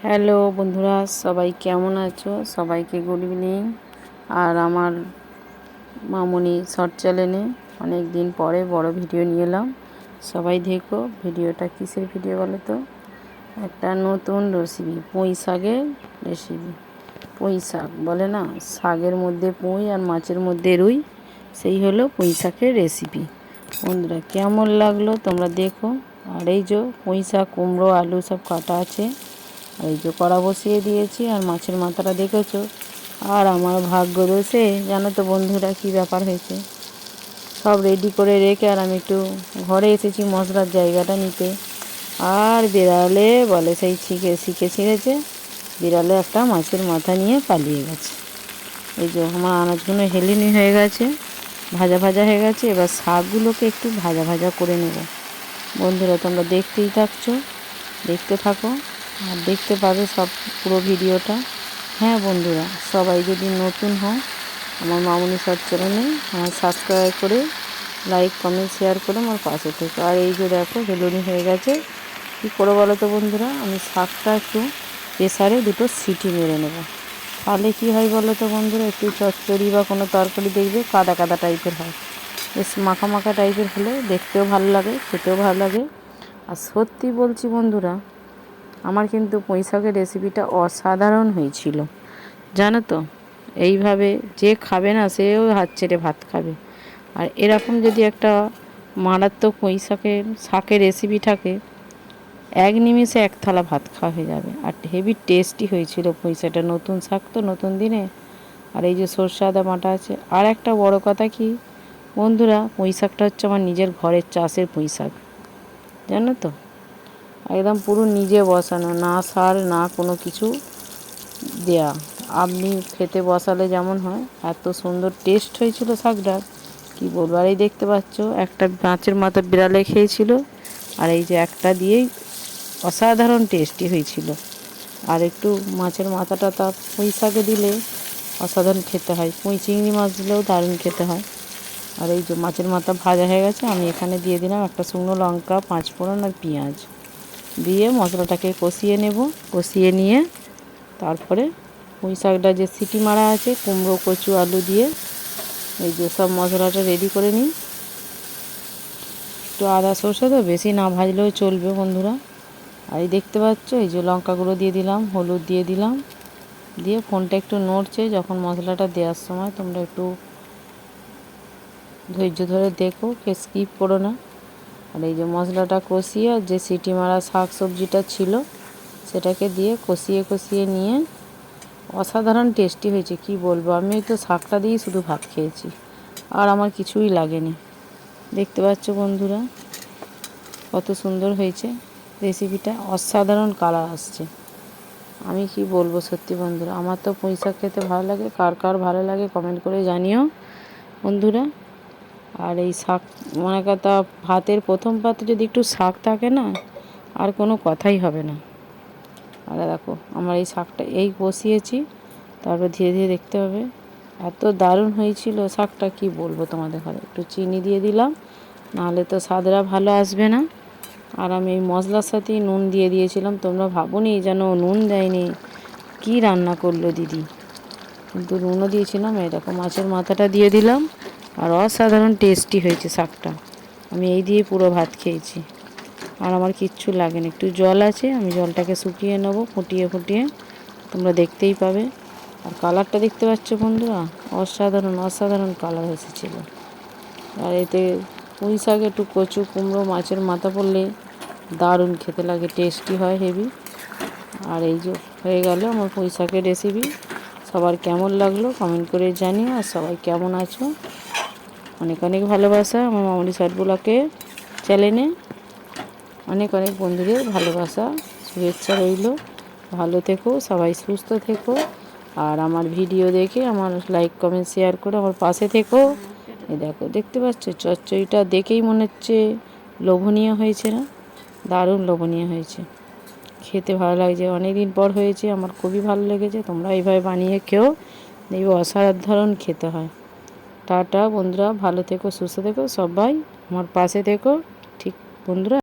Hello বন্ধুরা, সবাই কেমন আছো? সবাইকে গুড ইভিনিং। আর আমার মামুনি শর্ট চ্যানেলে অনেক দিন পরে বড় ভিডিও নিয়ে এলাম। সবাই দেখো ভিডিওটা। কিসের ভিডিও বলো তো? একটা নতুন রেসিপি, পুঁই শাকের রেসিপি। পুঁই শাক বলে না, শাকের মধ্যে পুঁই আর মাছের মধ্যে রুই, সেই হলো পুঁই শাকের রেসিপি। বন্ধুরা কেমন লাগলো তোমরা দেখো। আর এই যে পুঁই শাক, কুমড়ো, আলু সব কাটা আছে। এই যে কড়া বসিয়ে দিয়েছি। আর মাছের মাথাটা দেখেছো। আর আমার ভাগ্য দোষে জানো তো বন্ধুরা কী ব্যাপার হয়েছে, সব রেডি করে রেখে আর আমি একটু ঘরে এসেছি মশলার জায়গাটা নিতে। আর বিড়ালে বলে সেই শিখে ছিঁড়েছে। বিড়ালে একটা মাছের মাথা নিয়ে পালিয়ে গেছে। এই যে আমার আনাজগুলো হেলিনি হয়ে গেছে, ভাজা ভাজা হয়ে গেছে। এবার শাকগুলোকে একটু ভাজা ভাজা করে নেব। বন্ধুরা তোমরা দেখতেই থাকছো, দেখতে থাকো আর দেখতে পাবে সব পুরো ভিডিওটা। হ্যাঁ বন্ধুরা, সবাই যদি নতুন হয় আমার মামুনি শর্ট চ্যানেলে আমার সাবস্ক্রাইব করে লাইক কমেন্ট শেয়ার করে আমার পাশে থেকে। আর এই যে দেখো হেলুনি হয়ে গেছে। কী করে বলো তো বন্ধুরা, আমি শাকটা একটু প্রেসারে 2টো সিটি মেরে নেব। তাহলে কী হয় বলো তো বন্ধুরা, একটু চচ্চড়ি বা কোনো তরকারি দেখবে কাদা কাদা টাইপের হয়। বেশ মাখা মাখা টাইপের হলে দেখতেও ভালো লাগে, খেতেও ভালো লাগে। আর সত্যি বলছি বন্ধুরা, আমার কিন্তু পুঁই শাকের রেসিপিটা অসাধারণ হয়েছিল জানো তো। এইভাবে যে খাবে না সেও হাত ছেড়ে ভাত খাবে। আর এরকম যদি একটা মারাত্মক পুঁই শাকের রেসিপি থাকে, এক নিমিষে এক থালা ভাত খাওয়া হয়ে যাবে। আর হেভি টেস্টি হয়েছিল পুঁই শাকটা। নতুন শাক তো, নতুন দিনে। আর এই যে সরষে আদা বাটা আছে। আর একটা বড় কথা কি বন্ধুরা, পুঁই শাকটা হচ্ছে আমার নিজের ঘরের চাষের পুঁই শাক জানো তো। একদম পুরো নিজে বসানো, না সার না কোনো কিছু দেয়া। আপনি খেতে বসালে যেমন হয় এত সুন্দর টেস্ট হয়েছিল শাকটার, কী বলবো। আর এই দেখতে পাচ্ছ একটা মাছের মাথা বিড়ালে খেয়েছিল। আর এই যে একটা দিয়েই অসাধারণ টেস্টি হয়েছিল। আর একটু মাছের মাথাটা তার পুঁই শাকে দিলে অসাধারণ খেতে হয়। পুঁই চিংড়ি মাছ দিলেও দারুণ খেতে হয়। আর এই যে মাছের মাথা ভাজা হয়ে গেছে, আমি এখানে দিয়ে দিলাম একটা শুকনো লঙ্কা, 5 ফোড়ন আর পেঁয়াজ দিয়ে মশলাটাকে কষিয়ে নেব। কষিয়ে নিয়ে তারপরে পুঁই শাকটা যে সিটি মারা আছে, কুমড়ো, কচু, আলু দিয়ে এই যে সব মশলাটা রেডি করে নিই। একটু আদা সরষে তো বেশি না ভাজলেও চলবে বন্ধুরা। আর এই দেখতে পাচ্ছ এই যে লঙ্কাগুলো দিয়ে দিলাম, হলুদ দিয়ে দিলাম। দিয়ে ফোনটা একটু নড়ছে যখন মশলাটা দেওয়ার সময়, তোমরা একটু ধৈর্য ধরে দেখো, কে স্কিপ করো না। আর এই যে মশলাটা কষিয়ে আর যে সিটি মারা শাক সবজিটা ছিল সেটাকে দিয়ে কষিয়ে কষিয়ে নিয়ে অসাধারণ টেস্টি হয়েছে কি বলবো। আমি তো শাকটা দিয়েই শুধু ভাত খেয়েছি, আর আমার কিছুই লাগেনি। দেখতে পাচ্ছ বন্ধুরা কত সুন্দর হয়েছে রেসিপিটা, অসাধারণ কালার আসছে। আমি কি বলবো সত্যি বন্ধুরা, আমার তো পুঁই শাক খেতে ভালো লাগে। কার কার ভালো লাগে কমেন্ট করে জানিও বন্ধুরা। আর এই শাক মানে কথা, ভাতের প্রথম পাতে যদি একটু শাক থাকে না, আর কোনো কথাই হবে না। আর দেখো আমার এই শাকটা এই বসিয়েছি, তারপর ধীরে ধীরে দেখতে হবে। এত দারুণ হয়েছিল শাকটা কি বলবো তোমাদের। ঘরে একটু চিনি দিয়ে দিলাম, নাহলে তো স্বাদটা ভালো আসবে না। আর আমি এই মশলার সাথেই নুন দিয়ে দিয়েছিলাম। তোমরা ভাবোনি যেন নুন দেয়নি, কি রান্না করলো দিদি, কিন্তু নুনও দিয়েছিলাম। এই দেখো মাছের মাথাটা দিয়ে দিলাম। আর অসাধারণ টেস্টি হয়েছে শাকটা। আমি এই দিয়ে পুরো ভাত খেয়েছি, আর আমার কিচ্ছু লাগেনি। একটু জল আছে, আমি জলটাকে শুকিয়ে নেব ফুটিয়ে ফুটিয়ে, তোমরা দেখতেই পাবে। আর কালারটা দেখতে পাচ্ছ বন্ধুরা, অসাধারণ অসাধারণ কালার এসেছিল। আর এতে পুঁই শাক, একটু কচু, কুমড়ো, মাছের মাথা পড়লে দারুণ খেতে লাগে, টেস্টি হয় হেভি। আর এই যে হয়ে গেল আমার পুঁই শাকের রেসিপি। সবার কেমন লাগলো কমেন্ট করে জানিও। আর সবাই কেমন আছো, অনেক অনেক ভালোবাসা আমার মামুনি শর্ট ব্লগে চ্যানেলে। অনেক অনেক বন্ধুদের ভালোবাসা শুভেচ্ছা রইল। ভালো থেকো সবাই, সুস্থ থেকো। আর আমার ভিডিও দেখে আমার লাইক কমেন্ট শেয়ার করে আমার পাশে থেকো। এই দেখো দেখতে পাচ্ছ চচ্চড়িটা দেখেই মনে হচ্ছে লোভনীয় হয়েছে না, দারুণ লোভনীয় হয়েছে, খেতে ভালো লাগছে। অনেক দিন পর হয়েছে, আমার খুবই ভালো লেগেছে। তোমরা এইভাবে বানিয়ে খেও, দেখবে অসাধারণ খেতে হয়। টাটা বন্ধুরা, ভালো থেকো সুস্থ থেকো সবাই, আমার পাশে থেকো। ঠিক বন্ধুরা।